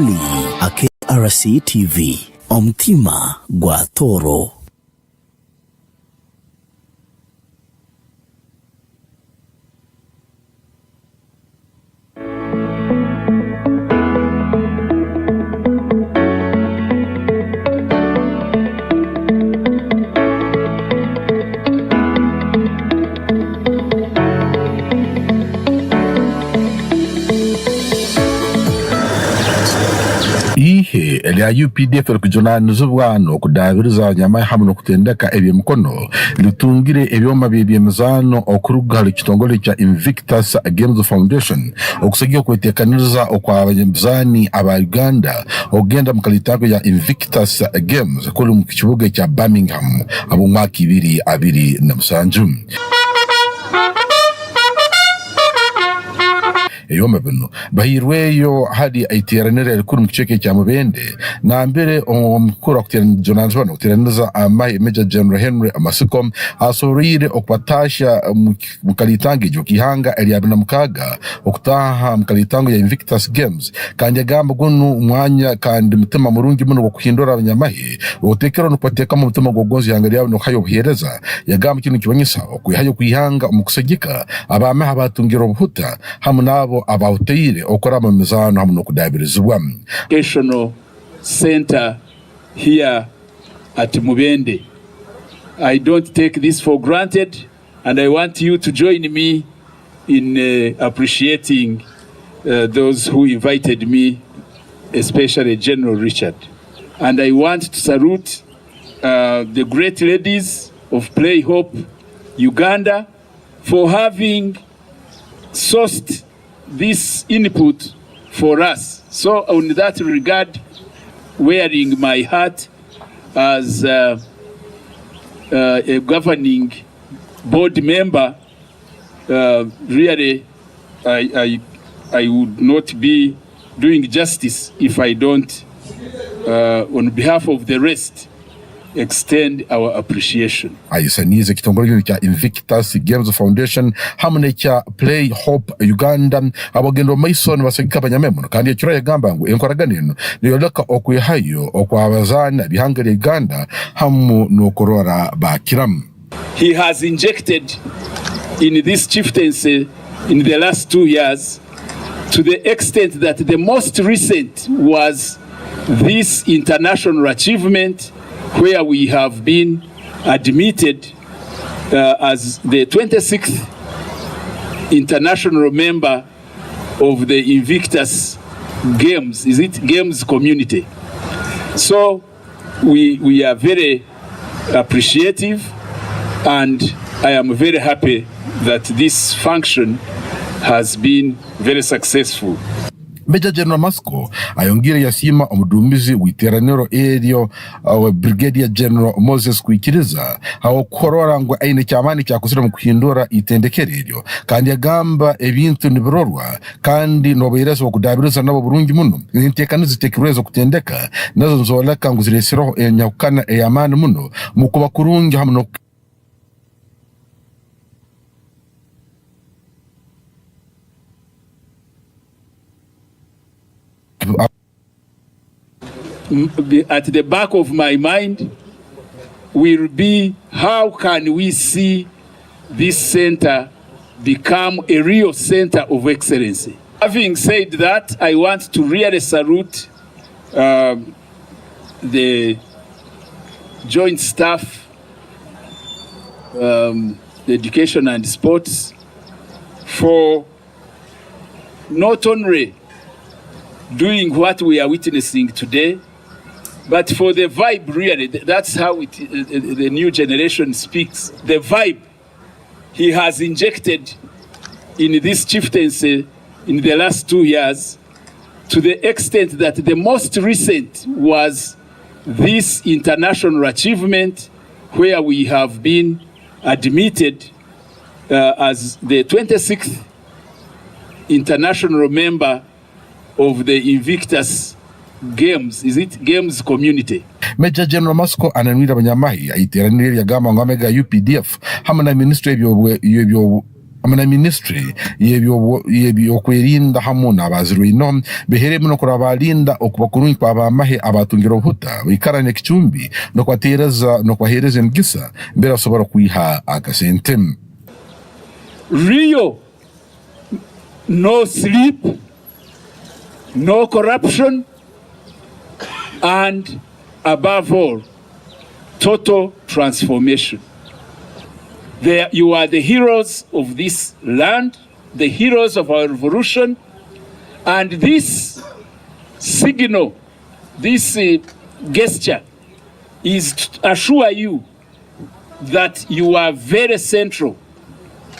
Ali KRC TV Omutima gwa Toro. Ihe elia UPDF kujona nuzubwano kudabiriza abanyamai hamwe no kutendeka eby'emikono litungire ebyoma by'emizano okuruga kitongole kya Invictus Games Foundation okusagiye kwetekaniriza okwa abanyamizani aba Uganda ogenda mukalitako ya Invictus Games kuri mu kibuga kya Birmingham abo mwaka 2027. Eyoma bino bahirweyo hadi aiteranira likuru mkicheke kya Mubende na mbere omukuru kuteranizwa kuteraniza amahi Major General Henry Amasikom asorire okwatasha mukalitange jokihanga eliabina mukaga okutaha mukalitango ya Invictus Games kandi gamba gunu umwanya kandi mutima murungi muno okuhindura abanyamahi otekero nokuteka mu mutima gogonzi yanga lyabo nokayo buhereza yagamba kintu kibanyisa okuhayo kuyihanga omukusagika abamaha batungira obuhuta hamu nabo abautire okora mu mizano hamwe no kudabirizwa. Educational center here at Mubende. I don't take this for granted, and I want you to join me in appreciating those who invited me, especially General Richard. And I want to salute the great ladies of Play Hope Uganda for having sourced this input for us. So on that regard, wearing my hat as a governing board member, really I would not be doing justice if I don't, on behalf of the rest, extend our appreciation. Aisanize kitongole kya Invictus Games Foundation hamwe kya Play Hope Uganda abogendo Mason basagika abanyamemo kandi ekiro yagamba ngo enkoraganino niyoleka okwihayo okwabazana bihangere Uganda hamu nokorora bakiram. He has injected in this chieftaincy in the last 2 years to the extent that the most recent was this international achievement where we have been admitted as the 26th international member of the Invictus Games, Games community. So we are very appreciative, and I am very happy that this function has been very successful. Major General Masco ayongire yasima omudumizi witeraniro eryo Brigadier General Moses kwikiriza aho korora ngo aine cyamani cyakusira mu kuhindura itendekere eryo kandi yagamba ebintu nibirorwa kandi noberezo okudabiriza nabo burungi muno intekanizo tekirezo kutendeka nazo nzoleka ngo ziresiro enyakana eyamani muno mukuba kurungi hamwe at the back of my mind will be how can we see this center become a real center of excellence. Having said that, I want to really salute the joint staff, the education and sports, for not only doing what we are witnessing today, but for the vibe, really. That's how the new generation speaks. The vibe he has injected in this chieftaincy in the last 2 years, to the extent that the most recent was this international achievement where we have been admitted as the 26th international member of the Invictus Games, Games community. Major General Masco ananwira abanyamahi aiteranire yagamba ngo amega UPDF hamwe na ministry y'ebyo amana ministry y'ebyokwerinda hamwe n'abazirwino behere muno kuraba abalinda okubakurungi kwa bamahe abatungira obuhuta bikarane kicumbi no kwatereza no kwahereza emigisa mbere asobora kwiha akasente. Rio, no sleep, no corruption, and above all, total transformation. There, you are the heroes of this land, the heroes of our revolution, and this signal, this gesture is to assure you that you are very central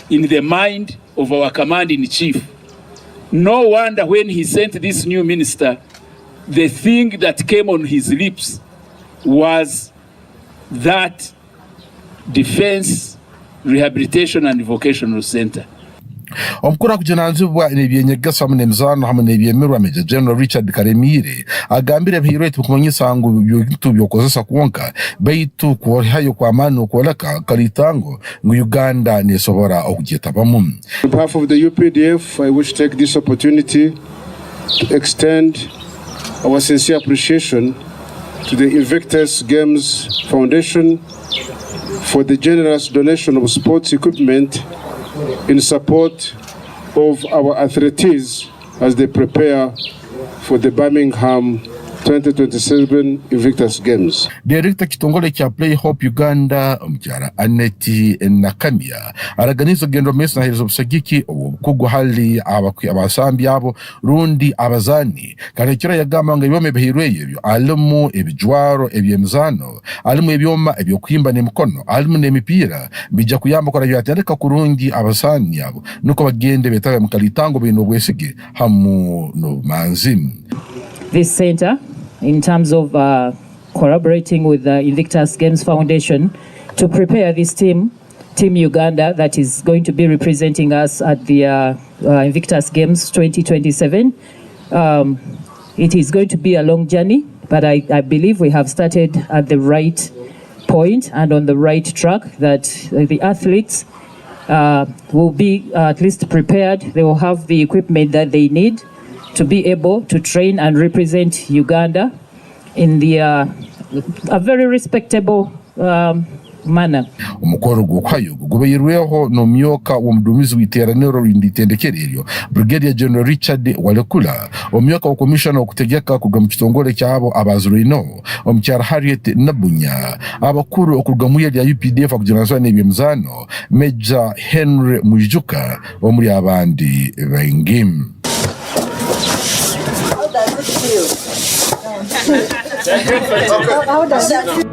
in the mind of our commander-in-chief. No wonder when he sent this new minister, the thing that came on his lips was that Defense Rehabilitation and Vocational Center. Omukuru kujananzibwa n'ebyenyegesa hamwe n'emizano hamwe n'ebyemerwa Major General Richard Karemire agambire bihirwe tukumanyisa ngo bintu byokozesa kwonka baitu kuhayo kwa mano kolaka kalitango ngo Uganda nesobora okugitabamu. On behalf of the UPDF, I wish to take this opportunity to extend our sincere appreciation to the Invictus Games Foundation for the generous donation of sports equipment in support of our athletes as they prepare for the Birmingham 2027 Invictus Games. Director kitongole kya Play Hope Uganda mjara Aneti Nakamia araganiza gendo mesa hirizo busagiki kugwa hali abasambi abo rundi abazani karekera yagamba ngo ibome behirwe ibyo alimu ebijwaro ebyemzano alimu ebyoma ebyokwimba n'emikono alimu n'emipira bija kuyamba kora yatereka kurungi abasani abo nuko bagende betaga mukalitango bino bwesige hamu no manzim. This center, in terms of collaborating with the Invictus Games Foundation to prepare this Team Uganda that is going to be representing us at the Invictus Games 2027. It is going to be a long journey, but I believe we have started at the right point and on the right track, that the athletes will be at least prepared. They will have the equipment that they need to be able to train and represent Uganda in the a very respectable manner. Umukoro gukwayo gubayirweho no myoka wo mdumizi w'iteraniro rinditendekereryo Brigadier General Richard Walekula omyoka wa commissioner okutegeka kuga mu kitongole cyabo abazurino omucyara Harriet Nabunya abakuru okugamuye lya UPDF akujanazwa n'ebyemzano Major Henry Mujuka wo muri abandi bangim. How does it feel?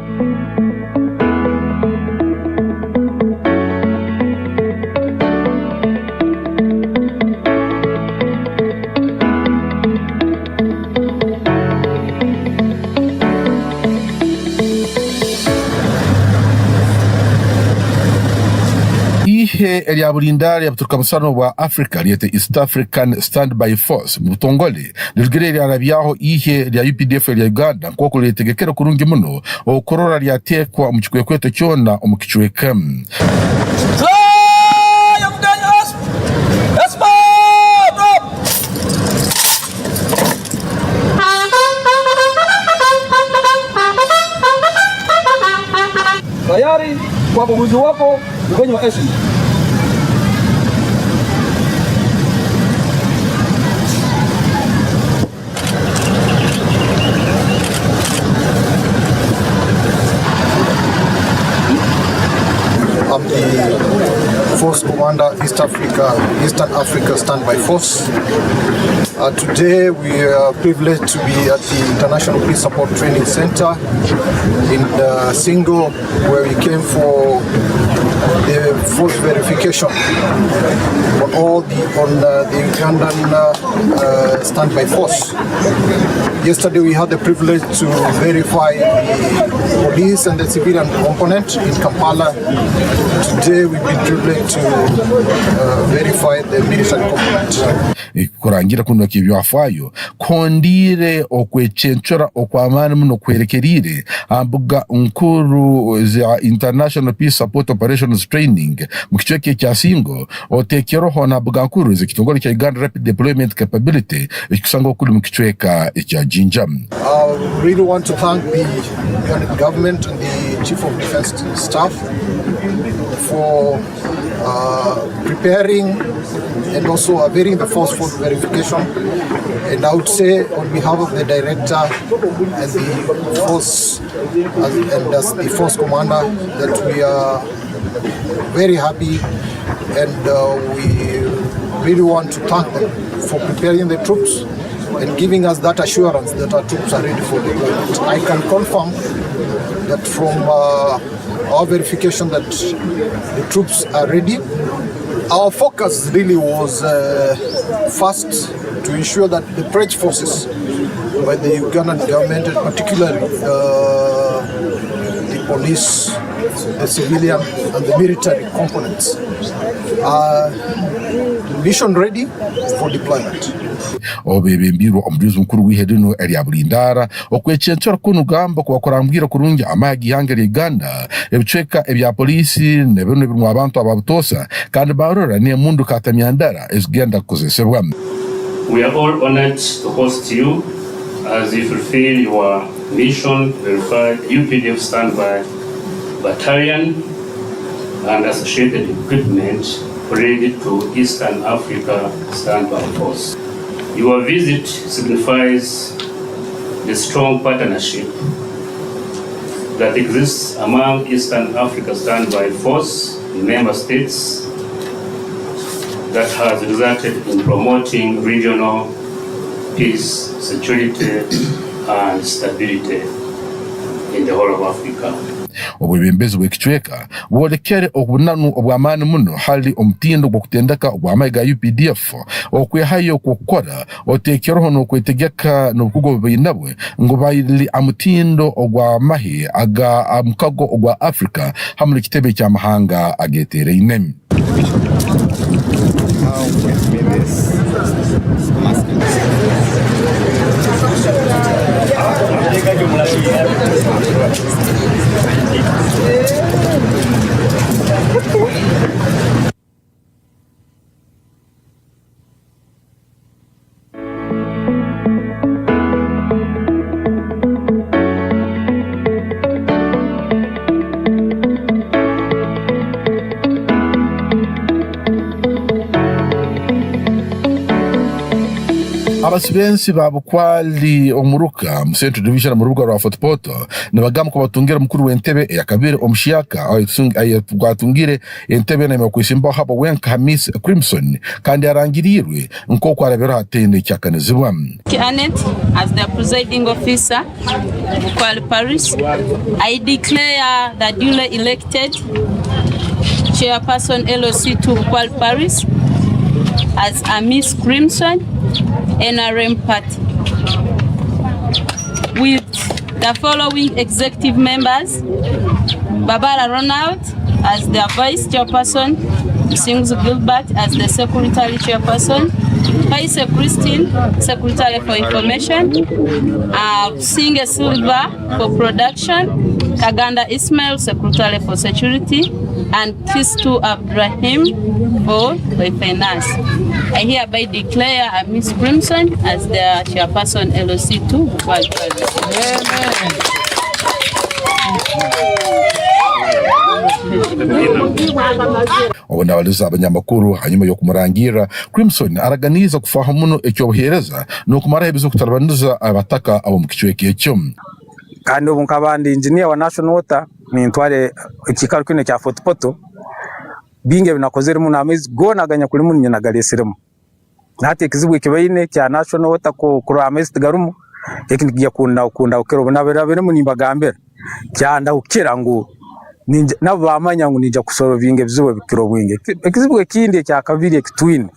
Ihe ya bulindari ya buturuka musano wa Africa liyete East African Standby Force mutongole lirigere lyarabyaho ihe lya UPDF lya Uganda nkoko litegekera kurungi muno okorora lyatekwa mu kikwekweto cyona omukichweka. Tayari kwa uguzi wako kwenye maesi. I'm the Force Commander, Eastern Africa Standby Force. Today we are privileged to be at the International Peace Support Training Center in Singo, where we came for the force verification on the Ugandan Standby Force. Yesterday we had the privilege to verify the police and the civilian component in Kampala. Today we've been privileged to verify the military component. kurangira kuno kibyafayo kondire okwecenchora okwamana muno kwerekerire ambuga nkuru za International Peace Support Operations Training mukichweke kya Singo otekeroho na buga nkuru zikitongole kya Uganda Rapid Deployment Capability ikusanga okuli mukichweka kya Jinja. I really want to thank the Uganda government and the Chief of Defence Staff for preparing and also availing the forceful verification. And I would say on behalf of the director and the force and as the force commander that we are very happy, and we really want to thank them for preparing the troops and giving us that assurance that our troops are ready for deployment. I can confirm that from our verification that the troops are ready. Our focus really was first to ensure that the pledge forces by the Ugandan government, and particularly the police, the civilian and the military components are mission ready for deployment. Obebembiro omujuzi mukuru w'ihedino eryabulindara okwechenchora kunugamba kubakorambwira kurungi amagi hangere Uganda ebichweka ebya polisi nebino birimo abantu ababutosa kandi barora ne mundu katamyandara ezigenda kozesebwa. We are all honored to host you as you fulfill your mission verified UPDF standby battalion and associated equipment related to Eastern Africa standby force. Your visit signifies the strong partnership that exists among Eastern Africa Standby Force member states that has resulted in promoting regional peace, security, and stability in the whole of Africa. Obwebembezi bw'ekichweka bwolekere obunanu obw'amaani muno hali omutindo gw'okutendeka obw'amaani ga UPDF okwehayo okukora otekeroho n'okwetegeka n'obukugu obubainabwe ngo baili amutindo ogw'amahi aga amukago ogwa Africa hamuli kitebe ky'amahanga agetereine. Abasibensi babukwali omuruka mu Central Division mu rubuga rwa Fort Portal nibagamba ko batungira mukuru w'entebe ya kabiri omushiyaka ayatungire entebe na mekwisimba habo wenka Hamis Crimson kandi arangirirwe nkoko arabera hatende cyakanizibwa. Janet, as the presiding officer Bukwali Parish, I declare the duly elected chairperson LOC2 Bukwali Parish as Hamis Crimson NRM party with the following executive members: Barbara Ronald as the vice chairperson, Sings Gilbert as the secretary chairperson, Paise Christine, secretary for information, Singe Silva for production, Kaganda Ismail, secretary for security, and Kristu Abraham for finance. I hereby declare Hamis Crimson as the chairperson LOC2 Bukwali Parish. Obona waliza abanyamakuru hanyuma yo kumurangira Crimson araganiza kufahamuno ekyobuhereza no kumara ebizo kutarabanduza abataka abo mukichweke ekyo. Kandi ubu nkabandi engineer wa National Water ni ntware ikikaru kino cya Fort Portal binge binakozere mu namezi gonaganya kuri mu nyenagaleseremo nate kizibwe kibaine cya National Water ko kuri amezi tigarumu ekindi kiya kunda ukero bonabera mu nimbagambera cyanda ukira ngo nabo bamanya ngo ninja kusolvinga bizuwe bikiro bwinge ekizibwe kindi cya kabiri ekitwine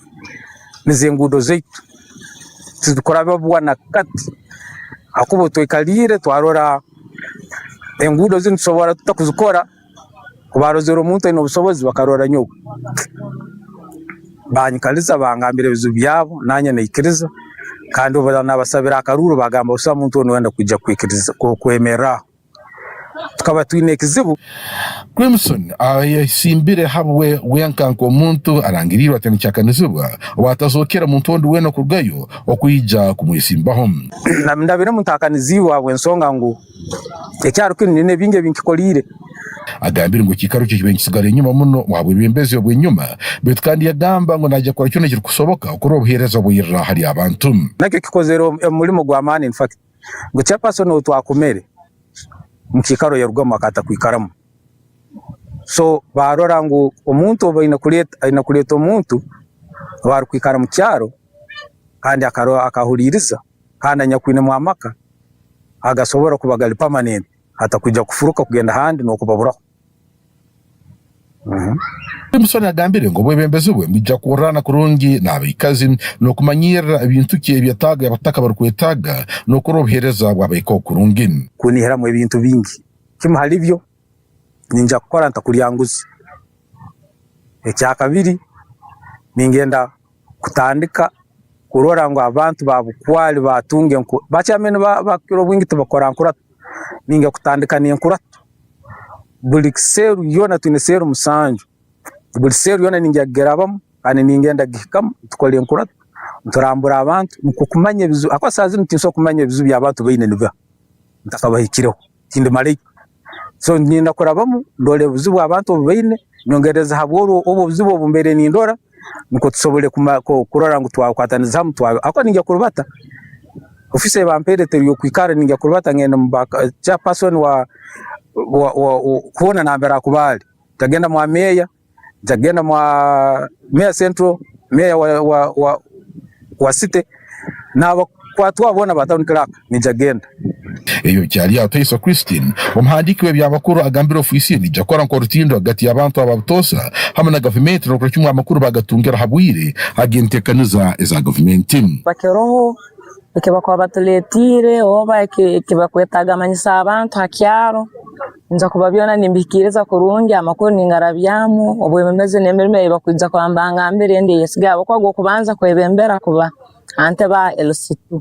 nizengudo zeitu tudukora babwana kati akubo twekalire twarora engudo zinsobora tutakuzikora kubarozero umuntu ino busobozi bakarora nyoko banyikaliza bangambira bizu byabo nanye naikiriza kandi nabasabira akaruru bagamba usa muntu ono wenda kujya kwikiriza kwemera tukaba twine kizibu. Crimson ayasimbire habwe wenkanko muntu arangirirwa tene cyakanizibwa watazokera muntu ndi wena kurgayo okuyija kumuyisimbaho ndabire mutakaniziwa wensonga ngo ekyaro kinene binge binkikolire agambira ngo kikaru cyo kibengisigara inyuma muno wabwe bembeze obwe nyuma betu kandi yagamba ngo najya kora cyone kiri kusoboka kurobuhereza buyira hari abantu nake kikozero mulimo gwa mani in fact ngo chairperson utwakomere mukikaro yarugama akata kwikaramu so barora ngo umuntu baina kuleta umuntu bari kwikara mu cyaro kandi akahuririza kandi anyakwine mu amaka agasobora kubagali permanent atakuja kufuruka kugenda handi no kubabura. Musoni agambire ngo bwebembeze bwe bijja kurana kurungi nabikazi no kumanyira ibintu kye byataga abataka barukwetaga no kurobuhereza bwabayiko kurungi kunihera mu ibintu bingi kimahali byo ninja gukora ntakuryanguze ecya kabiri ningenda kutandika kurora ngo abantu babukwali batunge nko bacyamene bakiro bwingi tubakora nkura ninga kutandika ni nkura buli kiseru yona tuneseru musanju buli seru yona ninga gerabam kandi ningenda gikam tukole nkura turambura abantu mukukumanya bizu akwasazi ntiso kumanya bizu by'abantu bayine niba ntakabahikiraho kindi mali so ninda korabamu ndole bizu bw'abantu bayine nyongereza haboro obo bizu bo mbere ni ndora niko tusobole kurora ngo twakwataniza mu twawe akwa ninga kurubata office bampere teriyo kwikara ninga kurubata ngenda mbaka cha person wa kuona nambera kubali tagenda mwa meya tagenda mwa meya central meya wa city nabo kwatu abona batawuni clerk nijagenda eyo cyari yatayisa Christine umhandiki we byabakuru agambira ofisi ni jakora ngo rutindo hagati y'abantu ababutosa hamwe na government no kurikimwa amakuru bagatungira habwire agentekaniza eza government bakeroho ikibakwa batuletire oba ikibakwetaga manyisa abantu hakyaro nza kubabyona nimbikiriza kurungi amakuru ningarabyamu obwemeze nemerime bakuza kwambanga mbere ndi yesigabo kwa kubanza kwebembera kuba ante ba LC2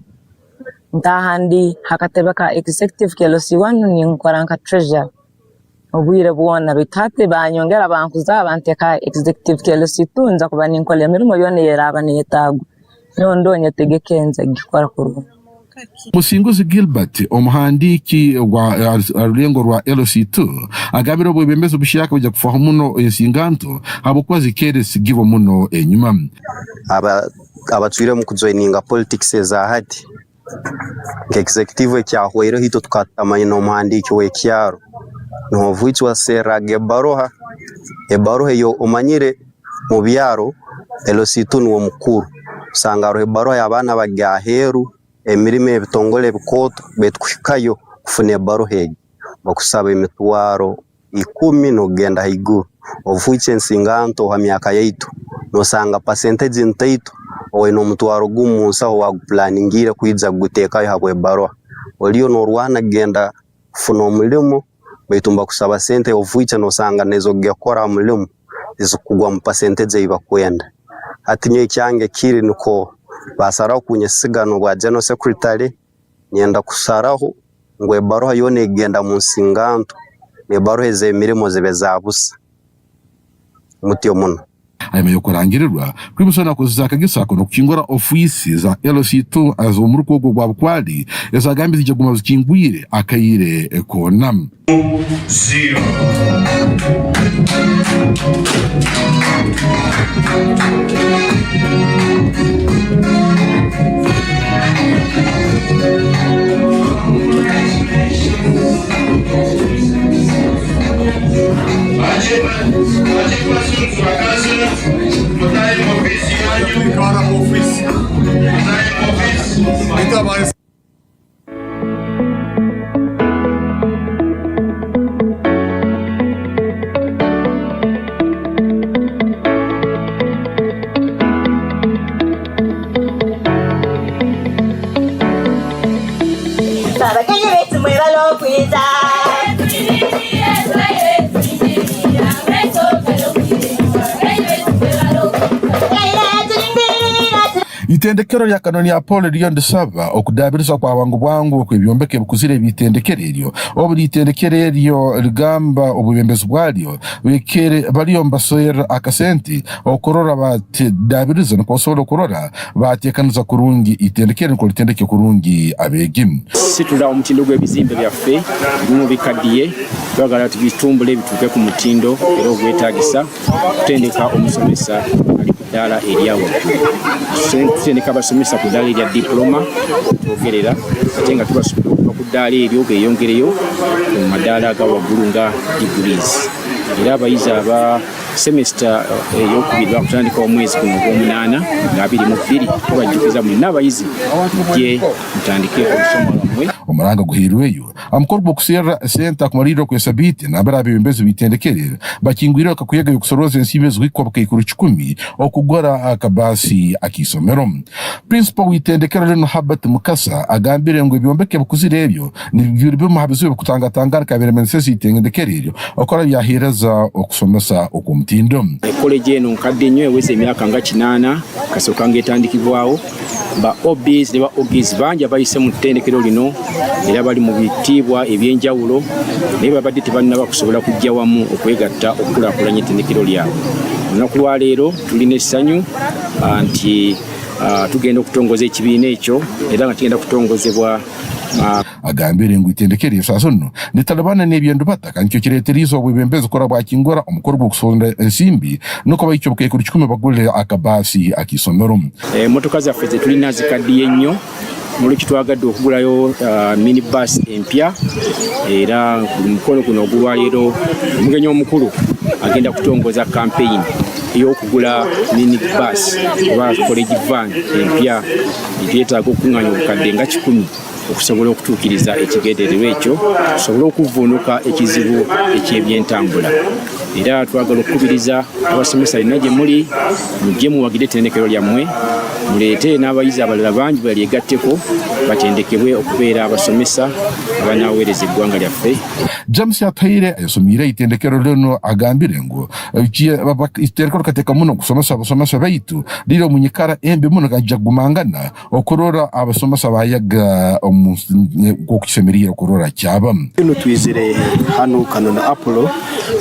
ntahandi hakatebeka executive LC1 ni nkoranka treasure obwire bwona bitate banyongera bankuza banteka executive LC2 nza kuba ninkole mirimo yone yeraba niyetago nondonye tegekenze gikora kurungi. Musinguzi Gilbert omuhandiki wa arulengo rwa LC2 agambira bwe bembezo bushaka bujya kufaho muno ensinganto abukwa zikere sigivo muno enyuma abatswire mu kujoininga politics za hati executive cyahwero hito tukatamanye no muhandiki we kyaro no vuitsi wa serage baroha ebarohe yo omanyire mu byaro LC2 wo mukuru sangaro ebaroha yabana bagyaheru emirime bitongole bikoto betwikayo kufune barohe bakusaba emitwaro 10 no genda higuru ovuitsi ensinganto ha myaka yaitu no sanga percentage ntaitu owe no mutwaro gumunsa wa planningira kwiza gutekayo habwe baroha oliyo no rwana genda kufuna omulimo betumba kusaba sente ovuitsi no sanga nezo gekora omulimo izukugwa mu percentage ibakwenda atinye cyange kiri nuko basaraho kunyesigano bwa general secretary nyenda kusaraho ngo ebaroha yone genda mu nsinganto ne barohe ze mirimo zibe zabusa mutiyo muno ayo kurangirirwa kwimusona kuzaka gisako no kingora ofisi za LC2 azo muri koko gwa bukwali ezagambi zije guma zikingwire akayire ekonam 0 Hey, itendekero lya kanoni ya Paul lyo ndisaba okudabiriza kwa wangu bwangu kwebyombeke bukuzire bitendekero eryo obuli itendekero eryo ligamba obubembezi bwalyo wekere baliyo mbasoera akasenti okorora batedabiriza nokosobola okorora batekaniza kurungi itendekero ko litendeke kurungi abegi situla omutindo gw'ebizimbe byaffe bimu bikadiye twagala tubitumbule bituuke ku mutindo era ogwetagisa kutendeka omusomesa ali ku ddala eryawo tutendeka abasomesa ku ddala erya diploma twogerera ate nga tubasuubira okuva ku ddala eryo beeyongereyo mu madaala aga waggulu nga degrees era abayizi aba semester eyokubiri bakutandika omwezi guno ogw'omunaana nga 22 tubajjukiza mwenna abayizi mujje mutandike olusoma lwammwe omulanga guhirweyo amukorwa okusera senta kumaliro kwesabite nabara bembezi bitendekerera bakingwira kakuyega yokusoroza ensibe zikwa kayikuru 10 okugora akabasi akisomero principal witendekera leno Habat Mukasa agambire ngo byombeke bukuzire ebyo ni byuri muhabizo kutangatangana kabere mensesi itendekerero okora yahiraza okusomesa okumtindo college eno nkadde nnyo eweze emyaka nga 8 kasoka ngetandikibwawo ba OBs ne ba OGs banja bayise mu ttendekero lino era bali mu bitibwa ebyenjawulo naye babadde tebannaba kusobola kujja wamu okwegatta okukulaakulanya ettendekero lyabwe olunaku lwa leero tulina essanyu nti tugenda okutongoza ekibiina ekyo era nga tugenda kutongozebwa agambire ngo itendekere esasono nitalabana n'ebyendo bataka nicyo kireterizo obwebembezi kora bwakingora omukoro gwokusonda ensimbi nuko bayicyo bukekuru 10 bagulira akabasi akisomero motoka zaffe tulina zikaddiye nnyo muliki twagadde okugulayo minibus empya era mukolo guno ogulwaleero omugenyi omukulu agenda kutongoza campaign ey'okugula minibus oba college van empya ebyetaaga okuŋŋanya obukadde nga 10 okusobola okutuukiriza ekigendererwa ekyo okusobola okuvuunuka ekizibu ekyebyentambula era twagala okukubiriza abasomesa lina gye muli mujje muwagire ettendekero lyammwe muleete n'abayizi abalala bangi balyegatteko batendekebwe okubeera abasomesa abanaaweereza eggwanga lyaffe. James Yataire ayasomire itendekero lino agambire ngo itendekero kateka muno kusomesa abasomesa baitu liro munyikara embe muno kajagumangana okurora abasomesa bayaga okukisemerera okurora kyaba ino twizire hano kanona Apollo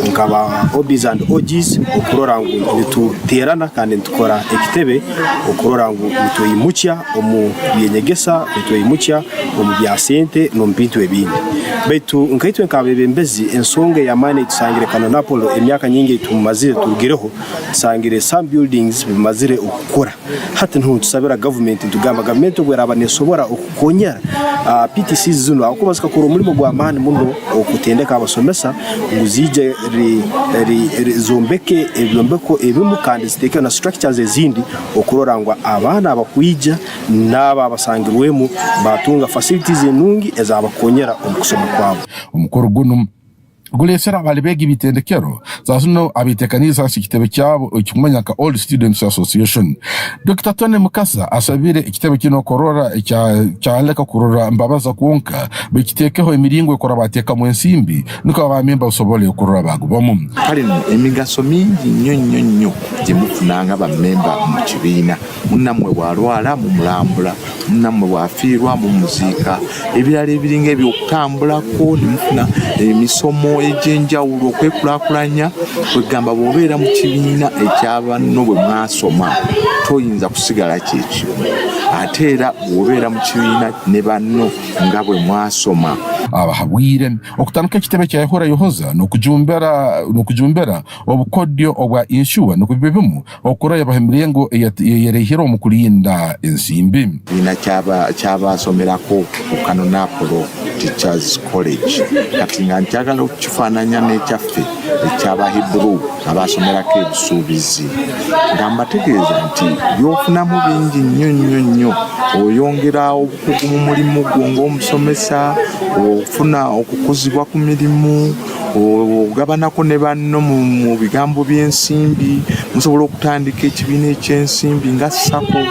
nkaba OBs and OGs okurora ngo nituterana kandi ntukora ekitebe okurora ngo nituyimucya omu byenyegesa nituyimucya omu byasente no mpintu ebindi betu nkaitwe nkabebembezi ensonge ya mane tusangire kanona Apollo emyaka nyingi tumazire tugireho tusangire some buildings bimazire okukora hata ntu tusabira government ntugamba government gwera abanesobora okukonyera PTC zino akubasika ko umurimo gwa mane muno okutendeka abasomesa nguzije zombeke ebyombeko ebimu kandi ziteke na structures ezindi okurorangwa abana abakwija naba abasangirwemu batunga facilities enungi ezabakonyera omukusoma kwabo omukoro guno gulesera abalibegi bitendekero zasuno abitekaniza sikitebe cyabo ikikumanya ka All Students Association. Dr. Tony Mukasa asabire ikitebe kino korora cyaleka kurora mbabaza kuonka bekitekeho emiringo ekora bateka mu ensimbi nuko abamemba usobole kurora bagubomu kali emigaso mingi nnyo gyemufunanga bamemba mu kibiina munnamwe bwalwala mu mulambula munnamwe bwafiirwa mu muziika ebirala ebiringa ebyokutambulako nimufuna emisomo ejenjawulo okwekulaakulanya kwegamba bw'obeera mu kibiina ekyabanno bwe mwasoma toyinza kusigala kyekyo ate era bw'obeera mu kibiina ne banno nga bwe mwasoma abahabwire okutandika ekitebe kyayehora yohoza nokujumbera obukodyo obwa inshuwa nokubibimu okuraya bahemirengo yerehera omukulinda ensimbi ina kyabasomerako ku Kanona Apollo Teachers College kati nga njagala okukifaananya n'ekyaffe eky'Abahibru abasomerako ebisuubizi nga mbategeeza nti byofunamu bingi nnyo oyongera obukugu mu mulimu gwo ng'omusomesa ofuna okukuzibwa ku mirimu ogabanako ne banno mu bigambo by'ensimbi musobola okutandika ekibiina eky'ensimbi nga SACCO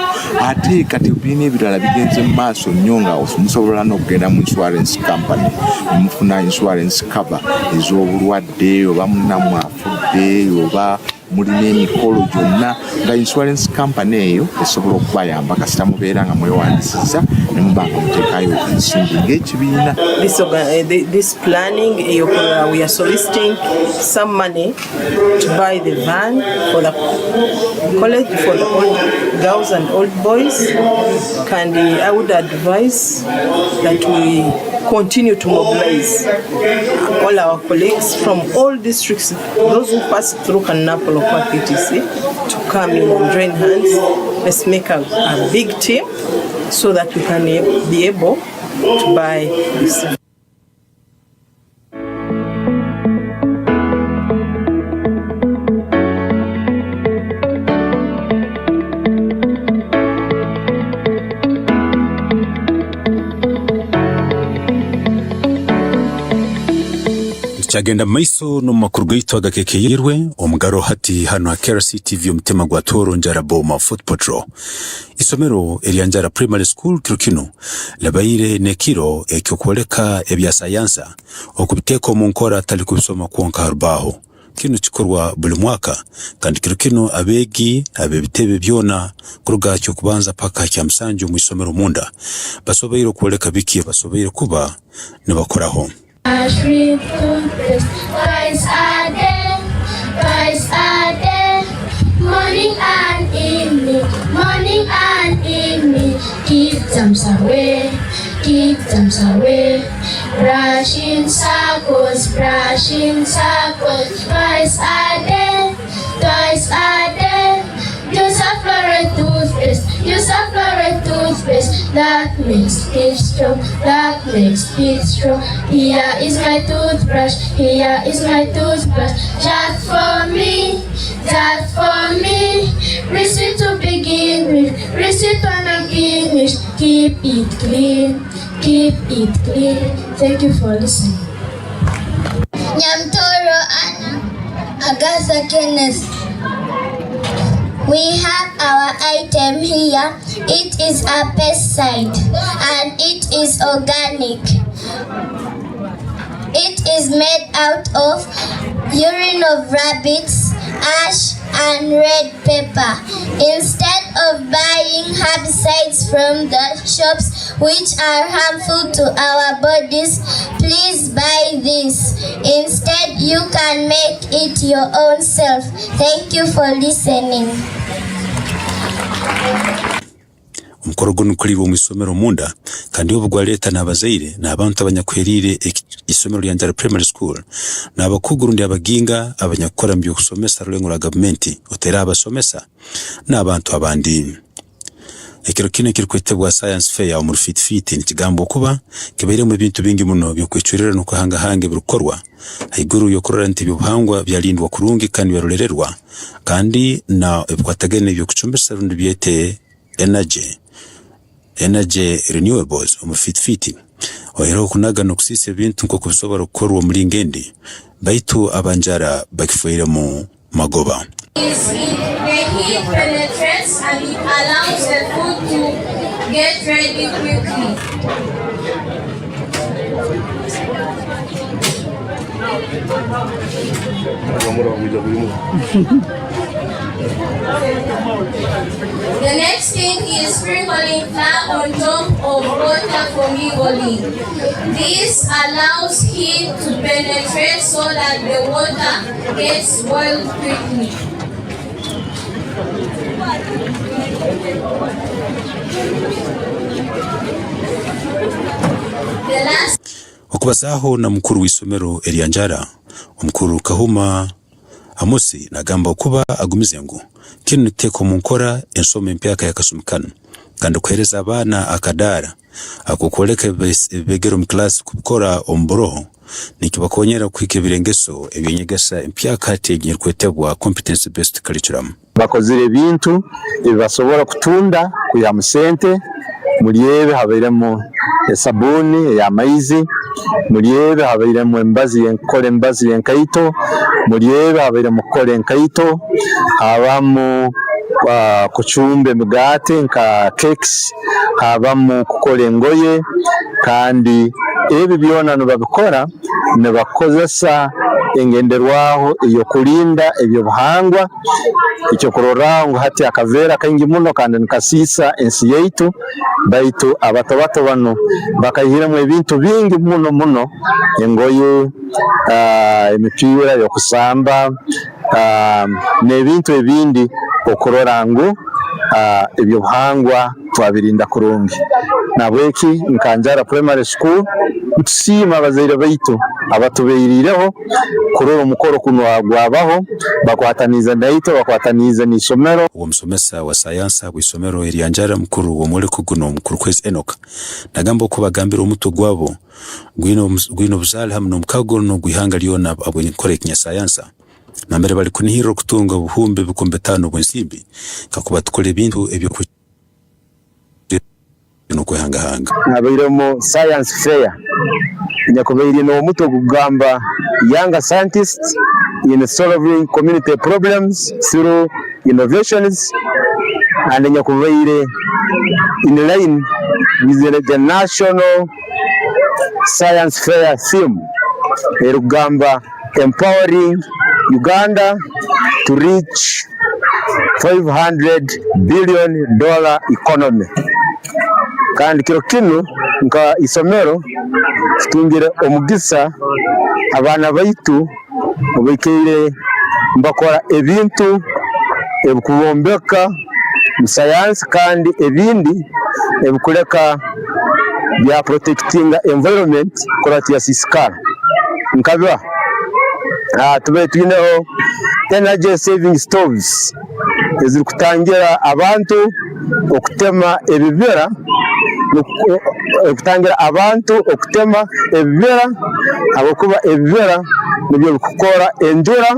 ate kati ebibiina ebirala bigenze mu maaso nnyo nga musobola n'okugenda mu insurance company nemufuna insurance cover ez'obulwadde oba munnammwe afudde oba muli n'emikolo gyonna nga insurance company eyo esobola okubayamba kasita mubeera nga mwewandisiza ne mubanga muteekayo ensimbi ng'ekibiina. This planning, we are soliciting some money to buy the van for the college for the old girls and old boys. And I would advise that we continue to mobilize all our colleagues from all districts, those who pass through Kanapolo Park etc., to come in and join hands. Let's make a big team so that we can be able to buy this. Chagenda maiso no makuru gaitu agakekeyerwe omugaro hati hano KRC TV omutema gwa Toro njarabo ma Foot Patrol isomero Elianjara Primary School Kirukino labaire nekiro ekyokwoleka ebya sayansa okubiteko mu nkora tali kubisoma kwonka harubaho kino kikorwa buli mwaka kandi Kirukino abegi abebitebe byona kuruga cyo kubanza paka kya msanju mu isomero munda basobeiro kwoleka biki basobeiro kuba ne bakoraho. Twice a day, morning and evening, keep them away, brushing circles, twice a day, use a fluoride toothpaste, that makes teeth strong, here is my toothbrush, just for me, receipt to begin with, keep it clean, thank you for listening. Nyamtoro Anna, Agatha Kenneth. We have our item here. It is a pesticide and it is organic. It is made out of urine of rabbits, ash and red pepper. Instead of buying herbicides from the shops which are harmful to our bodies, please buy this. Instead, you can make it your own self. Thank you for listening. Umukorogo kuribo mu isomero munda kandi ubwo leta nabazaire nabantu abanyakwerire isomero Elianjara Primary School nabakugurundi abaginga abanyakora mbyo kusomesa rulengo government utera abasomesa nabantu abandi ekiro kino kirkwetebwa science fair mu fit ntigambo kuba kibere mu bintu bingi muno byo kwicurira no kuhanga hange birukorwa haiguru yo korora nti bihangwa byalindwa kurungi kandi barorererwa kandi na ebwatagene byo kucumbisa rundi byete energy renewables mu fit ohero kunaga no kusise bintu nko kubisobora gukorwa muri ngendi baitu abanjara bakifuira mu magoba. The heat penetrates and it allows the food to get ready quickly. The next thing is sprinkling flour on top of water for niggling. This allows heat to penetrate so that the water gets boiled quickly. The last okubazaho na mukuru w'isomero Elianjara umukuru Kahuma Amosi nagamba kuba agumize ngo kino niteko mu nkora ensome mpyaka yakasumikana kandi kwereza abana akadara akukoleka begero mu class kubikora omboro nikibakonyera kwike birengeso ebinyegesa mpyaka tegye kwetebwa competence based curriculum bakozire bintu bibasobora kutunda kuya musente muriebe haberemo sabuni ya maizi muriebe haberemo embazi yenkaito muriebe haberemo kole enkaito habamo kuchumbe mugate nka cakes habamo kukole engoye kandi ebi byona no babikora ne bakozesa engenderwaho iyo kulinda ebyo buhangwa icyo kurora ngo hati akavera kaingi muno kandi nikasisa ensi yaitu baitu abatobato bano bakayihiramo ebintu bingi muno engoye emipira yo kusamba n'ebintu ebindi okurora ngo ebyo buhangwa twabirinda kurungi nabweki nkanjara primary school tusima abazaire baitu abatubeirireho kurora umukoro kuno agwabaho bakwataniza ndaito bakwataniza n'isomero uwo musomesa wa sayansa bw'isomero Erianjara mukuru wo muri kuguno mukuru kwezi Enoka nagamba ko bagambira umuto gwabo gwino buzali hamwe n'umukago no gwihanga lyona abo nkore kinya sayansa nambere bali kunihiro kutunga buhumbe bukombetano bwensimbi kakuba tukole bintu ebyo no kwihangahanga nabairemo science fair nyakobeiri no muto kugamba young scientists in solving community problems through innovations and nyakobeiri in line with the national science fair theme erugamba empowering Uganda to reach $500 billion economy kandi kiro kino nka isomero kitungire omugisa abana baitu obekere mbakora ebintu ebukubombeka mu science kandi ebindi ebukuleka bya protecting environment korati ya siskara nkabwa tube tuineho energy saving stoves eziri kutangira abantu okutema ebibera okutangira abantu okutema ebibera abakuba ebibera nibyo bikukora enjura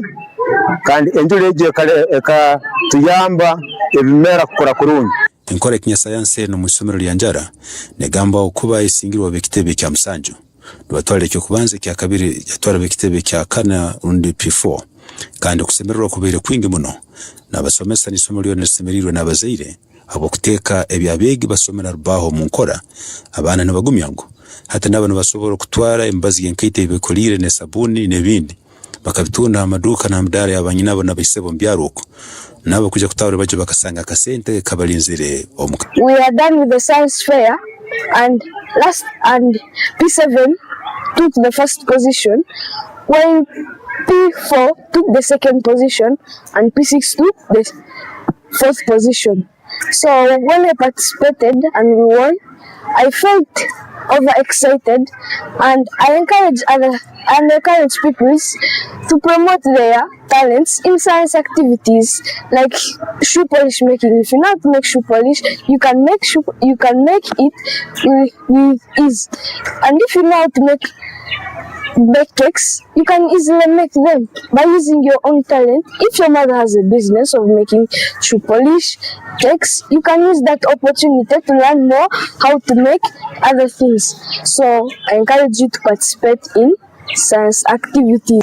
kandi enjura egiye eka tuyamba ebimera kukora kurungi enkora kinya sayanse no musomero lyanjara negamba okuba isingirwa bekitebe kya musanjo batwale cyo kubanze kya kabiri yatwara bekitebe kya kana undi P4 kandi kusemererwa kubere kwingi muno nabasomesa nisomo lyo nesemerirwe nabazaire abo kuteka ebyabegi basomera rubaho mu nkora abana nabagumyango hata n'abantu basobora kutwara embazi yenkeite bekolire ne sabuni nebindi bakabitunda amaduka na mdare abanyina bo nabisebo mbyaruko nabo kuja kutawura baje bakasanga kasente kabalinzire omuka. We are done with the science fair and P7 took the first position while P4 took the second position and P6 took the fourth position. So when I participated and we won, I felt overexcited and I encourage people to promote their talents in science activities like shoe polish making. If you know how to make shoe polish, you can make it with ease. And if you know how to make bake cakes, you can easily make them by using your own talent. If your mother has a business of making shoe polish cakes, you can use that opportunity to learn more how to make other things. So I encourage you to participate in science activities.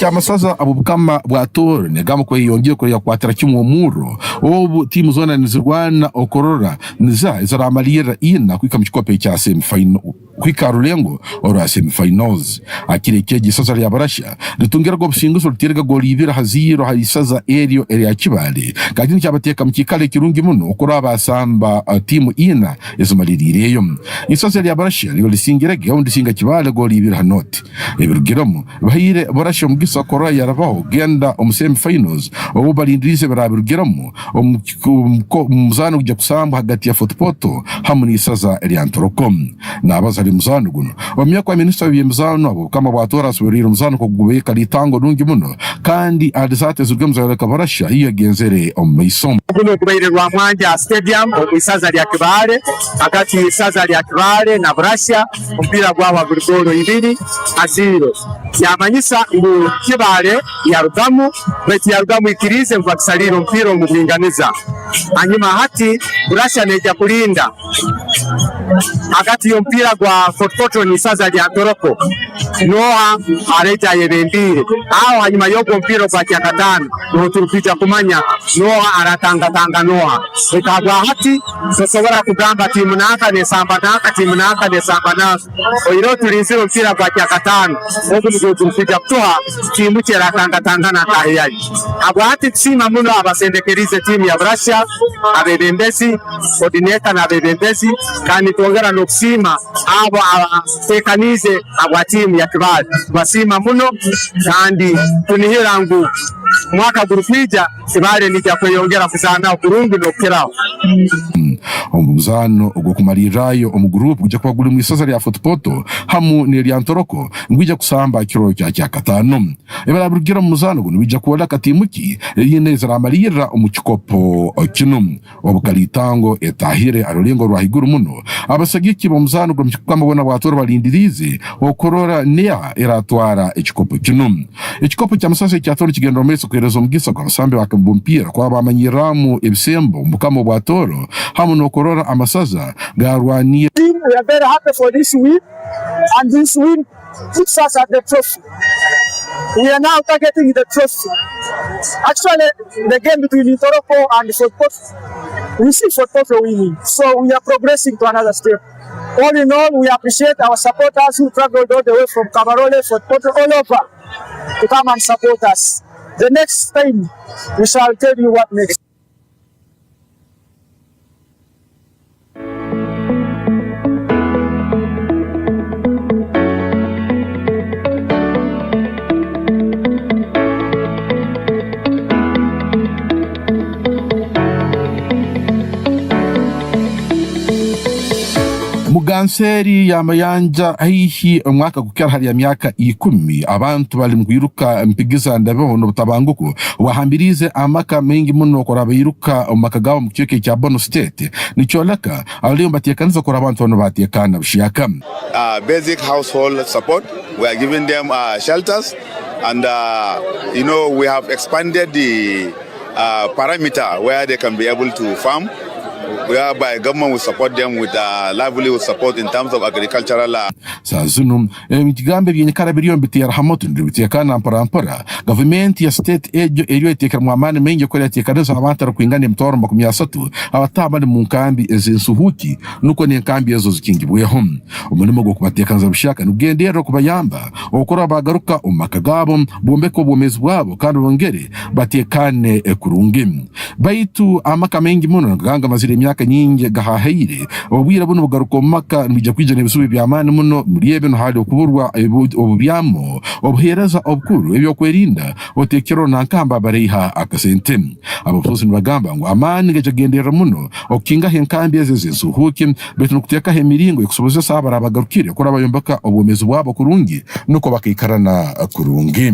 Amasaza abubukama bwatoro negamo ko yongeye ko yakwatira kimwomuro obu timu zona nizirwana okorora niza izaramalira ina kwikamchikope cya semifinal kwikarulengo ora semifinals akireke gisaza lya barasha ritungira go businguso rutirega golibira haziro haisaza erio area kibale kandi cyabateka mukikale kirungi muno okora abasamba timu ina ezumalirireyo isaza lya barasha ryo lisingira gaundi singa kibale golibira hanoti ebirugiramo bahire barasha sakora yarabaho genda semifinals obo balindirize barabirugiramo umuzano ujya kusamba hagati ya footpoto hamwe isaza Eliantorokom nabaza muzano guno omya kwa minister w'imuzano abo kama batora subirira muzano ko gubeka litango rungi muno kandi adisate zugumza reka barasha yagenzere omisom kuno kubairwa mwanja stadium isaza lya Kibale hagati isaza lya Kibale na Barasha mpira gwa gurigoro 2-0 yamanyisa ngo Kibale yarugamu beti yarugamu ikirize mva kusalira mpira mu kulinganiza hanyuma hati Barasha neja kulinda agati yompira gwa Fort ni saza lya Toroko Noah areja yebembire aho hanyuma yogo mpira kwa kyakatano no turupija kumanya Noah aratanga Noah ekagwa hati sosobora kugamba timu naka ne samba naka timu naka ne samba naka oiro tulinziro mpira kwa kyakatano obu nigo turupija kutoha timu kyeratanga na kahiyaji agwa hati tsima muno abasendekerize timu ya Russia abebembesi coordinator na abebembesi kandi tongera no kusima abo tekanize agwa timu ya Kibali basima muno kandi tunihirangu mwaka gurupija Kibali nijya kweyongera kuzana kurungi no kiraho omuzano ogwo kumalirayo omugroup kujya kwa guri mwisoza lya Footpoto hamu ne lya Ntoroko ngwija kusamba kiro kya katano ebara burgira muzano guno bijya kuola katimuki yinezera amalira omukikopo kino obukalitango etahire arolengo rwa higuru muno abasagiki bomuzano gwo mukikama bona bwatoro balindirize okorora nea eratwara ekikopo kino ekikopo kya musase kya toro kigendo meso kwerezo mugisa kwa basambe bakambumpira kwa bamanyiramu ebisembo mukamo bwatoro hamu no korora amasaza garwaniye. We are very happy for this win, and this win puts us at the trophy. We are now targeting the trophy. Actually, the game between Toroko and Footpoto, we see Footpoto winning, so we are progressing to another step. All in all, we appreciate our supporters who traveled all the way from Kabarole, Footpoto, all over to come and support us. The next time, we shall tell you what next. Muganseri ya mayanja hihi mwaka gukera hali ya miaka 10 abantu bali mwiruka mpigiza ndabeho no butabanguko wahambirize amaka mengi muno kora biruka makagawa mu kyoke cya Bono State nicholaka ali mbatekaniza kora abantu no batekana bishaka basic household support. We are giving them shelters, and you know, we have expanded the parameter where they can be able to farm, whereby government will support them with livelihood support in terms of agricultural. Sazunum mitigambe byenyekara biliyo mbitera hamoto ndibitekana mpara government ya state ejo etekera mwamane mengi ko yatekaniza abantu kwingana mtoro 30 abatabane mu nkambi ezinsuhuki nuko ne nkambi ezo zikingibweho umunimo go kubatekanza bishaka nugendero kubayamba okora bagaruka umakagabo bombeko bomezi bwabo kandi bongere batekane kurungi baitu amaka mengi muno ganga mazire myaka nyingi gahaheire obwira buno bugaruka maka nibijya kwijana bisubi byamane muno muriebe no hali okuburwa obubyamo obuhereza obukuru ebyo kwerinda otekero nankamba bareha akasente abafuzi nibagamba ngo amani gejagendera muno okinga henkambi ezezinsuhuki betu nokuteka hemiringo ikusoboza sabara abagarukire kora bayombaka obumezi bwabo kurungi nuko bakikarana kurungi.